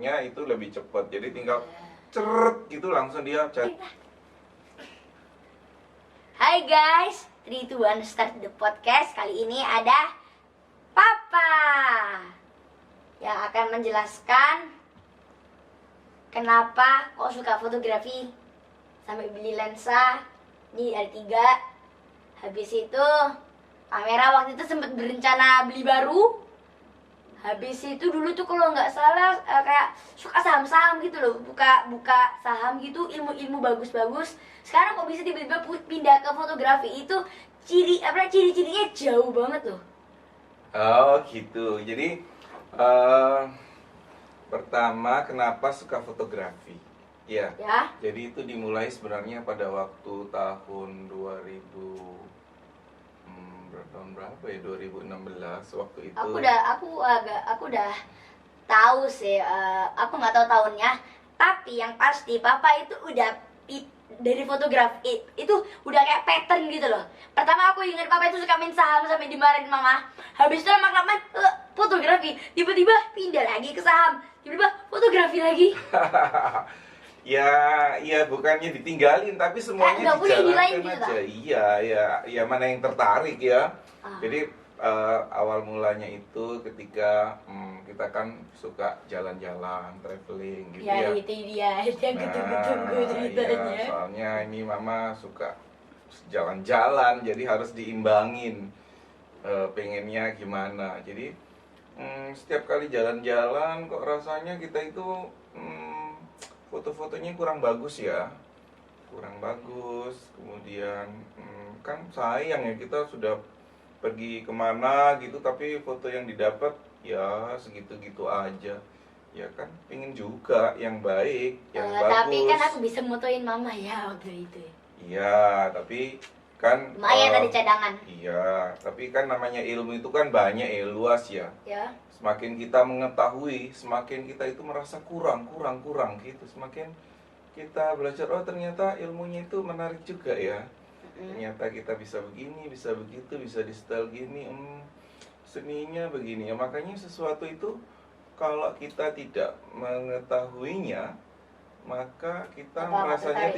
chatnya itu lebih cepat. Jadi tinggal ceret gitu langsung dia chat. Hai guys, 3, 2, 1, start the podcast. Kali ini ada Papa yang akan menjelaskan kenapa kok suka fotografi sampai beli lensa. Ini ada 3. Habis itu kamera waktu itu sempat berencana beli baru. Habis itu dulu tuh kalau nggak salah kayak suka saham-saham gitu loh, buka saham gitu, ilmu-ilmu bagus-bagus. Sekarang kok bisa tiba-tiba pindah ke fotografi, itu ciri-cirinya jauh banget loh. Oh gitu. Jadi pertama kenapa suka fotografi? Ya. Jadi itu dimulai sebenarnya pada waktu tahun 2000 tahun berapa ya, 2016 waktu itu. Aku udah tahu sih, aku nggak tahu tahunnya, tapi yang pasti Papa itu udah dari fotografi itu udah kayak pattern gitu loh. Pertama aku ingat Papa itu suka main saham sampai dimarahin mama. Habis itu lama-lama fotografi, tiba-tiba pindah lagi ke saham, tiba-tiba fotografi lagi. Ya bukannya ditinggalin, tapi semuanya dijalankan gitu aja. Iya, mana yang tertarik ya. Jadi awal mulanya itu ketika kita kan suka jalan-jalan, traveling gitu ya. Itu dia yang ketunggu-tunggu ceritanya. Iya, soalnya ini mama suka jalan-jalan, jadi harus diimbangin pengennya gimana. Jadi setiap kali jalan-jalan kok rasanya kita itu foto-fotonya kurang bagus ya, kemudian kan sayang ya, kita sudah pergi kemana gitu tapi foto yang didapat ya segitu-gitu aja ya kan, pingin juga yang baik, yang bagus. Tapi kan aku bisa motoin mama ya waktu itu. Iya, tapi kan lumayan ada cadangan. Iya, tapi kan namanya ilmu itu kan banyak ya, luas ya. Semakin kita mengetahui, semakin kita itu merasa kurang gitu. Semakin kita belajar, oh ternyata ilmunya itu menarik juga ya. Ternyata kita bisa begini, bisa begitu, bisa di style gini, seninya begini ya. Makanya sesuatu itu kalau kita tidak mengetahuinya, maka kita merasanya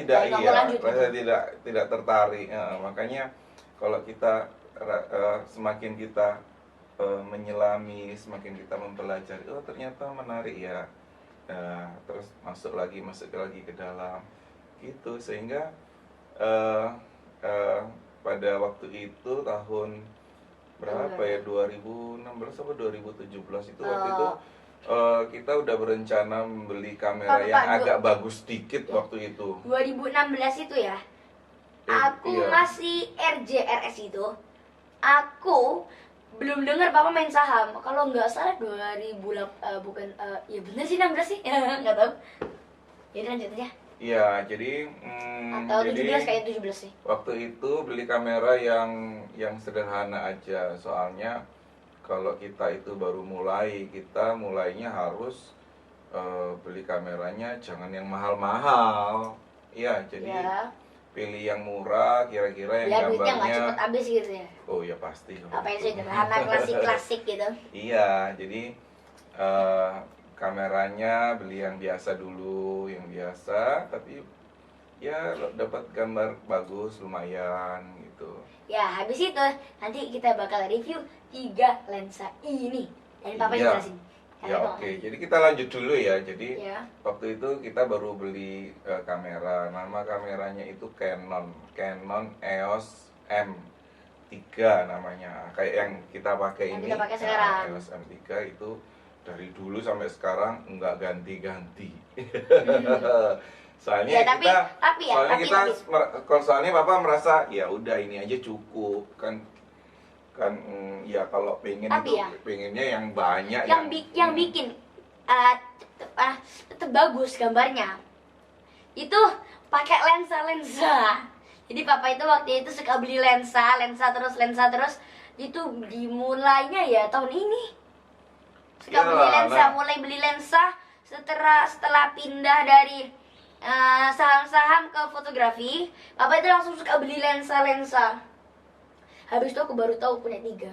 tidak tertarik. Makanya kalau kita semakin kita menyelami, semakin kita mempelajari, oh ternyata menarik ya, terus masuk lagi ke dalam gitu, sehingga pada waktu itu tahun berapa ya, 2016 atau 2017 itu waktu itu kita udah berencana membeli kamera yang agak bagus dikit waktu itu. 2016 itu ya. Aku masih RJRS itu. Aku belum dengar Papa main saham. Kalau nggak salah 2008 bukan ya bener sih 16 sih. Nggak tahu. Jadi lanjut aja. Iya, jadi atau 17 kayak 17 sih. Waktu itu beli kamera yang sederhana aja. Soalnya kalau kita itu baru mulai, kita mulainya harus beli kameranya jangan yang mahal-mahal. Iya, jadi pilih yang murah, kira-kira yang gambarnya nggak cepet habis gitu ya. Oh ya pasti. Apa yang sederhana, klasik gitu. Iya, jadi kameranya beli yang biasa dulu, tapi ya dapat gambar bagus lumayan gitu. Ya, habis itu nanti kita bakal review 3 lensa ini. Dan Papa jelasin. Ya oke. Jadi kita lanjut dulu ya. Jadi waktu itu kita baru beli kamera. Nama kameranya itu Canon EOS M3 namanya. Kayak yang kita pakai ini. Kita pakai sekarang. EOS M3 itu dari dulu sampai sekarang nggak ganti-ganti. Soalnya soalnya Papa merasa ya udah ini aja cukup kan ya kalau pengennya yang banyak, yang bikin tetap bagus gambarnya itu pakai lensa. Jadi Papa itu waktu itu suka beli lensa terus itu dimulainya ya tahun ini suka mulai beli lensa setelah pindah dari saham-saham ke fotografi. Papa itu langsung suka beli lensa. Habis itu aku baru tahu punya 3.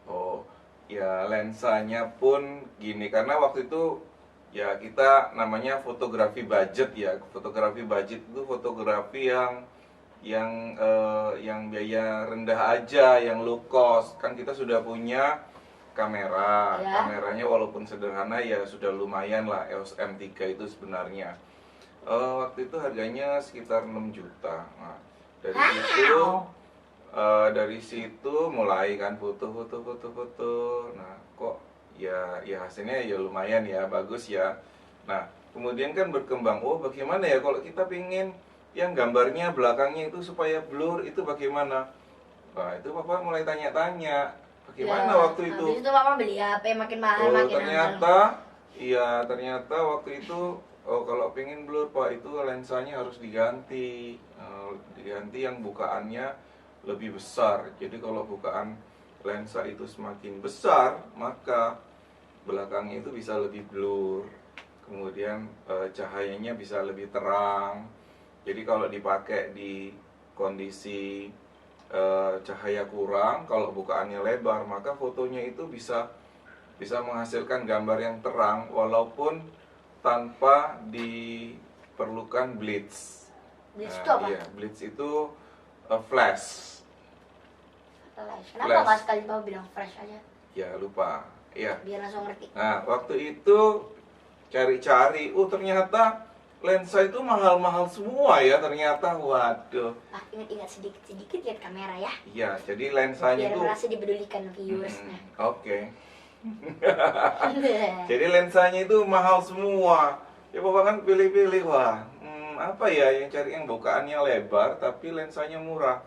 Oh, ya lensanya pun gini, karena waktu itu Ya, kita namanya fotografi budget ya. Fotografi budget itu fotografi yang biaya rendah aja, yang low cost. Kan kita sudah punya kamera. Ya. Kameranya walaupun sederhana ya sudah lumayan lah, EOS M3 itu sebenarnya. Waktu itu harganya sekitar 6 juta. Nah, dari situ mulai kan foto. Nah, kok ya hasilnya ya lumayan ya, bagus ya. Nah, kemudian kan berkembang, oh bagaimana ya kalau kita pingin yang gambarnya belakangnya itu supaya blur, itu bagaimana? Nah, itu Papa mulai tanya-tanya bagaimana waktu itu. Habis itu Papa beli HP makin mahal, makin ternyata iya, ternyata waktu itu kalau pengen blur Pak, itu lensanya harus diganti. Diganti yang bukaannya lebih besar. Jadi kalau bukaan lensa itu semakin besar, maka belakangnya itu bisa lebih blur. Kemudian cahayanya bisa lebih terang. Jadi kalau dipakai di kondisi cahaya kurang, kalau bukaannya lebar, maka fotonya itu bisa menghasilkan gambar yang terang walaupun tanpa diperlukan blitz. Blitz itu apa? Iya, blitz itu flash. Kenapa nggak sekali Papa bilang flash aja? Ya lupa. Ya. Biar langsung ngerti. Nah, waktu itu cari-cari, ternyata lensa itu mahal-mahal semua ya ternyata. Waduh. Ingat-ingat sedikit-sedikit lihat kamera ya. Iya, jadi lensanya biar itu merasa dipedulikan viewersnya. Oke. Jadi lensanya itu mahal semua. Ya Papa kan pilih-pilih, wah, apa ya yang cari yang bukaannya lebar tapi lensanya murah.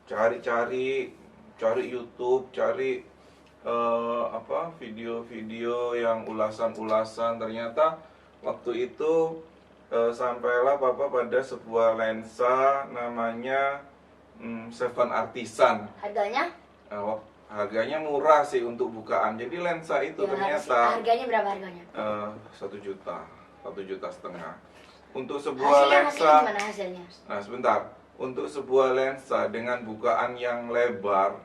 Cari YouTube, cari video-video yang ulasan-ulasan. Ternyata waktu itu sampailah Papa pada sebuah lensa namanya Seven Artisan. Harganya murah sih untuk bukaan. Jadi lensa itu ya, ternyata harganya berapa harganya? 1 juta, 1,5 juta. Untuk sebuah lensa. Hasilnya? Nah sebentar. Untuk sebuah lensa dengan bukaan yang lebar,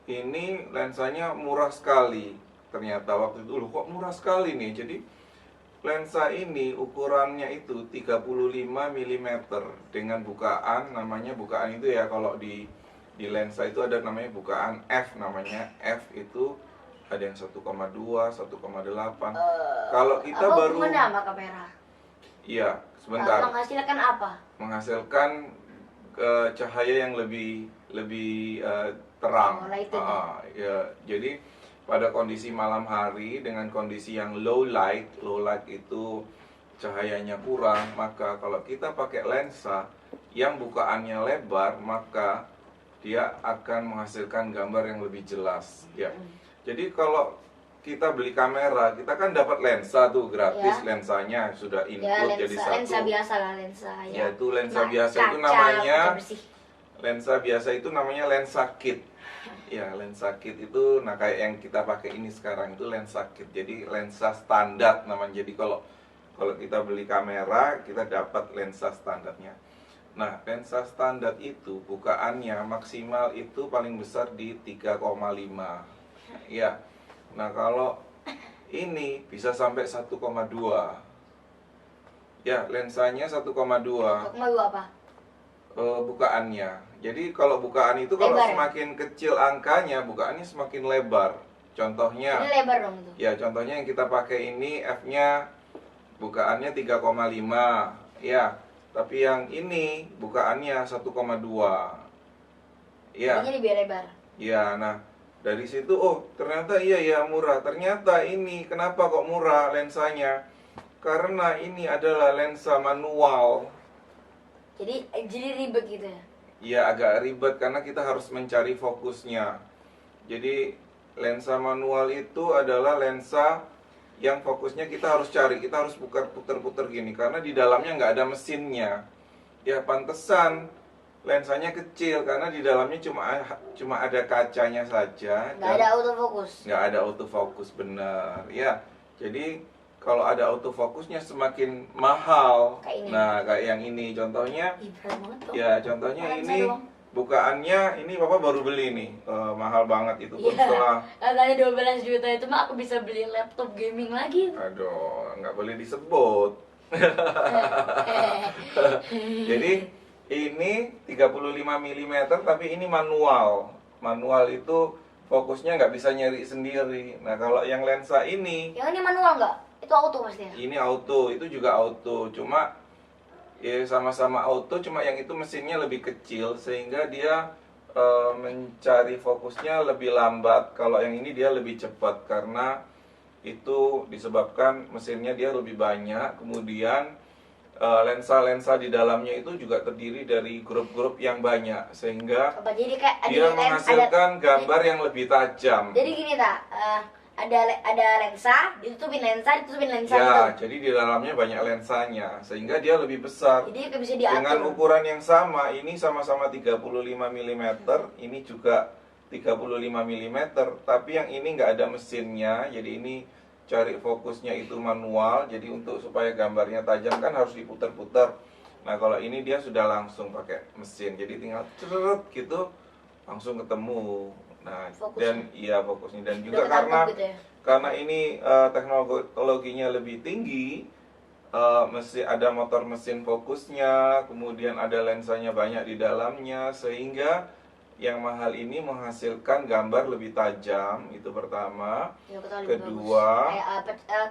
ini lensanya murah sekali. Ternyata waktu itu, kok murah sekali nih. Jadi lensa ini ukurannya itu 35 mm dengan bukaan, namanya bukaan itu ya, kalau di lensa itu ada namanya bukaan F, namanya F itu ada yang 1,2, 1,8. Kalau kita baru sama kamera? Iya, sebentar. Menghasilkan apa? Menghasilkan cahaya yang lebih terang. Ya, jadi pada kondisi malam hari dengan kondisi yang low light itu cahayanya kurang, maka kalau kita pakai lensa yang bukaannya lebar, maka dia akan menghasilkan gambar yang lebih jelas. Ya. Jadi kalau kita beli kamera, kita kan dapat lensa tuh gratis, ya. Lensanya sudah input jadi satu. Lensa biasa lah, lensa ya. Yaitu lensa biasa itu namanya lensa biasa itu namanya lensa kit. Ya, lensa kit itu kayak yang kita pakai ini sekarang itu lensa kit. Jadi lensa standar namanya. Jadi kalau kita beli kamera, kita dapat lensa standarnya. Nah, lensa standar itu bukaannya maksimal itu paling besar di 3,5. Ya. Nah, kalau ini bisa sampai 1,2. Ya, lensanya 1,2. 1,2 apa? Bukaannya. Jadi kalau bukaan itu kalau semakin kecil angkanya, bukaannya semakin lebar. Contohnya. Ini lebar dong itu. Ya, contohnya yang kita pakai ini F-nya bukaannya 3,5. Ya. Tapi yang ini bukaannya 1,2. Ya. Ini lebih lebar. Ya, nah dari situ ternyata iya murah. Ternyata ini kenapa kok murah lensanya? Karena ini adalah lensa manual. Jadi ribet gitu ya? Iya, agak ribet karena kita harus mencari fokusnya. Jadi lensa manual itu adalah lensa yang fokusnya kita harus cari, kita harus putar-putar gini karena di dalamnya nggak ada mesinnya. Ya pantesan lensanya kecil karena di dalamnya cuma ada kacanya saja. Nggak ada autofokus. Nggak ada autofokus, benar. Ya, jadi kalau ada autofokusnya semakin mahal. Kayak ini. Nah, kayak yang ini contohnya. Ya, contohnya ini bukaannya ini papa baru beli nih, mahal banget itu pun setelah katanya 12 juta itu mah aku bisa beli laptop gaming lagi. Aduh, nggak boleh disebut. Jadi ini 35 mm tapi ini manual. Manual itu fokusnya nggak bisa nyari sendiri. Nah kalau yang lensa ini, yang ini manual nggak? Itu auto pastinya. ini auto, itu juga auto. Cuma ya sama-sama auto, cuma yang itu mesinnya lebih kecil sehingga dia mencari fokusnya lebih lambat. Kalau yang ini dia lebih cepat karena itu disebabkan mesinnya dia lebih banyak. Kemudian lensa-lensa di dalamnya itu juga terdiri dari grup-grup yang banyak sehingga jadi kayak dia menghasilkan gambar yang lebih tajam. Jadi gini tak, ada lensa, ditutupin lensa Ya, gitu. jadi di dalamnya banyak lensanya sehingga dia lebih besar. Jadi bisa diatur. Dengan ukuran yang sama, ini sama-sama 35 mm, ini juga 35 mm, tapi yang ini nggak ada mesinnya, jadi ini cari fokusnya itu manual, jadi untuk supaya gambarnya tajam kan harus diputar-putar. Nah kalau ini dia sudah langsung pakai mesin, jadi tinggal ceret gitu langsung ketemu. Nah fokusnya. Dan iya fokusnya, dan juga Gitu ya? karena ini teknologinya lebih tinggi, ada motor mesin fokusnya, kemudian ada lensanya banyak di dalamnya, sehingga yang mahal ini menghasilkan gambar lebih tajam, itu pertama. Ya, Kedua,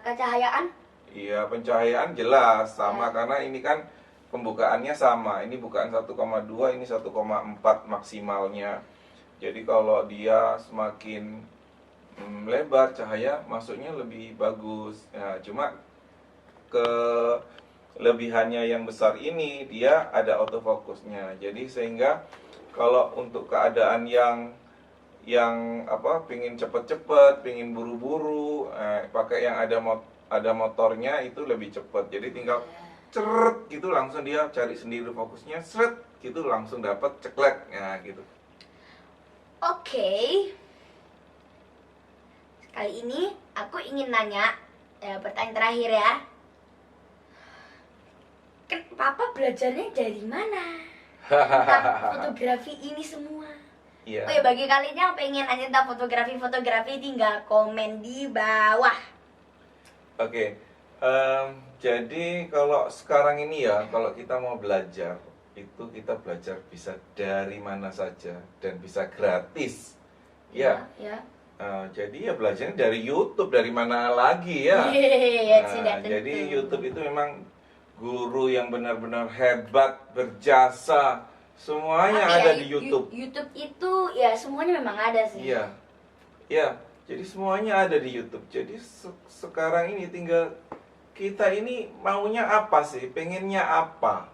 kecahayaan? iya pencahayaan jelas sama karena ini kan pembukaannya sama. Ini bukaan 1,2, ini 1,4 maksimalnya. Jadi kalau dia semakin lebar cahaya masuknya lebih bagus. Nah, cuma kelebihannya yang besar ini dia ada autofocusnya. Jadi sehingga kalau untuk keadaan yang pingin cepet-cepet, pingin buru-buru, pakai yang ada motornya itu lebih cepet. Jadi tinggal ceret gitu langsung dia cari sendiri fokusnya, seret gitu langsung dapat ceklek, ya gitu. Oke. Kali ini aku ingin nanya pertanyaan terakhir ya. Papa belajarnya dari mana? Tentang fotografi ini semua. Iya. Oh ya, bagi kalian yang pengen nanya tentang fotografi tinggal komen di bawah. Oke. Jadi kalau sekarang ini ya, kalau kita mau belajar itu kita belajar bisa dari mana saja dan bisa gratis. Ya. Jadi ya belajarnya dari YouTube, dari mana lagi ya? Jadi YouTube itu memang guru yang benar-benar hebat, berjasa, semuanya ada di YouTube. YouTube itu ya semuanya memang ada sih. Iya, ya. Jadi semuanya ada di YouTube. Jadi sekarang ini tinggal kita ini maunya apa sih? Pengennya apa?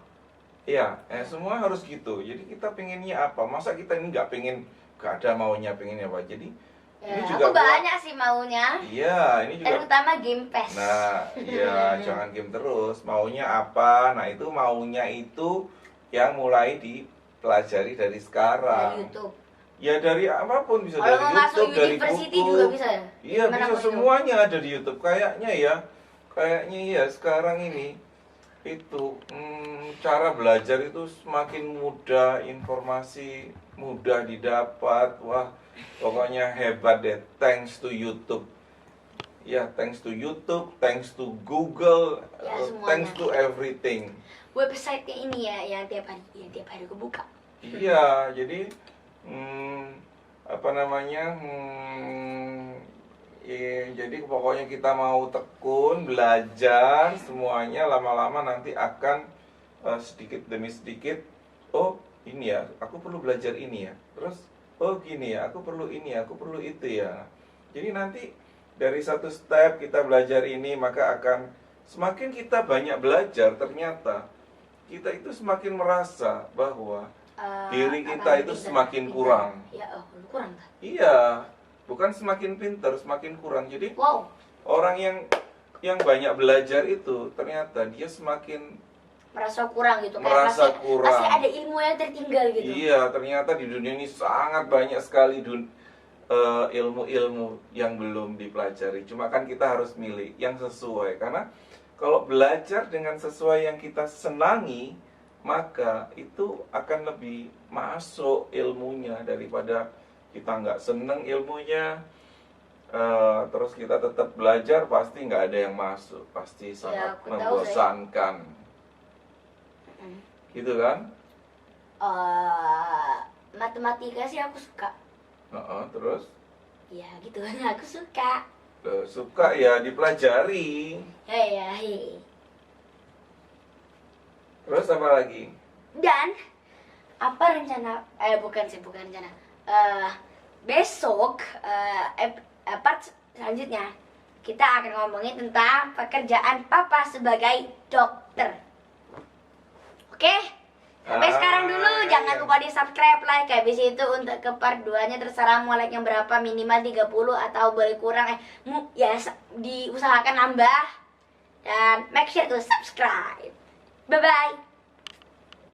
Ya, semua harus gitu. Jadi kita pengennya apa? Masa kita ini nggak pengen, nggak ada maunya, pengennya apa? Jadi ini juga aku banyak sih maunya. Iya, ini juga. Terutama Game Pass. Nah, iya, jangan game terus. Maunya apa? Nah, itu maunya itu yang mulai dipelajari dari sekarang. Dari YouTube. Ya dari apapun bisa. Kalau dari YouTube, dari University buku juga bisa ya? Iya, bisa semuanya ada di YouTube. Kayaknya ya sekarang ini itu cara belajar itu semakin mudah, informasi mudah didapat. Wah, pokoknya hebat deh, thanks to YouTube. Ya, thanks to YouTube, thanks to Google, thanks to everything. Website-nya ini ya yang tiap hari aku buka. Iya, jadi jadi pokoknya kita mau tekun belajar semuanya, lama-lama nanti akan sedikit demi sedikit, oh ini ya aku perlu belajar ini ya, terus oh gini ya aku perlu ini, aku perlu itu ya. Jadi nanti dari satu step kita belajar ini, maka akan semakin kita banyak belajar, ternyata kita itu semakin merasa bahwa diri kita itu semakin kurang. Kurang. Iya, bukan semakin pintar, semakin kurang. Jadi orang yang banyak belajar itu ternyata dia semakin merasa kurang gitu. Merasa kurang. Masih ada ilmu yang tertinggal gitu. Iya, ternyata di dunia ini sangat banyak sekali ilmu-ilmu yang belum dipelajari. Cuma kan kita harus milih yang sesuai. Karena kalau belajar dengan sesuai yang kita senangi, maka itu akan lebih masuk ilmunya daripada kita nggak seneng ilmunya. Terus kita tetap belajar, pasti nggak ada yang masuk, pasti sangat aku tahu, membosankan. Gitu kan? Matematika sih aku suka. Terus? Ya gitu kan, aku suka. Suka ya dipelajari. Ya. Terus apa lagi? Dan apa rencana? Bukan rencana. Besok part selanjutnya kita akan ngomongin tentang pekerjaan papa sebagai dokter. Oke? Sampai sekarang dulu, jangan lupa di subscribe, like. Habis itu untuk ke part 2 nya terserah mau like yang berapa, minimal 30 atau boleh kurang. Diusahakan nambah. Dan make sure to subscribe. Bye bye.